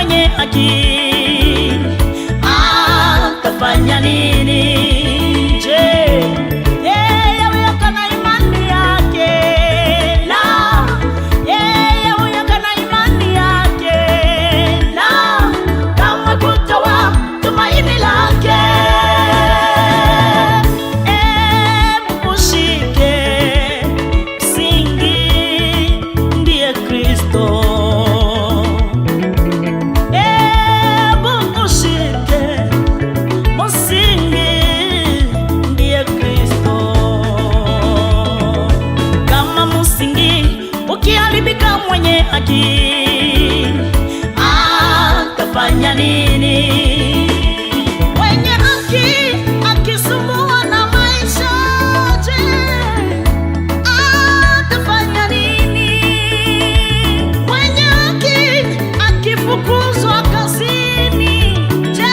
mwenye haki atafanya nini? Je, yeye huyo kana imani yake? La, yeye huyo kana imani yake? La, kama kutoa tumaini lake. Mshike msingi, ndiye Kristo. Ukiharibika mwenye haki atafanya nini? Mwenye haki akisumbua na maisha, je, atafanya nini? Mwenye haki akifukuzwa kazini, je,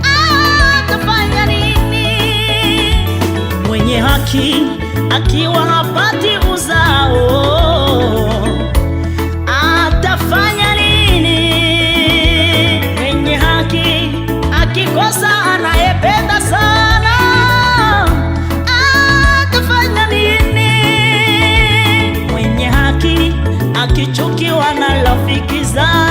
atafanya nini? Mwenye haki akiwa hapati uzao atafanya nini? Mwenye haki akikosa anayependa sana atafanya nini? Mwenye haki akichukiwa na rafiki zake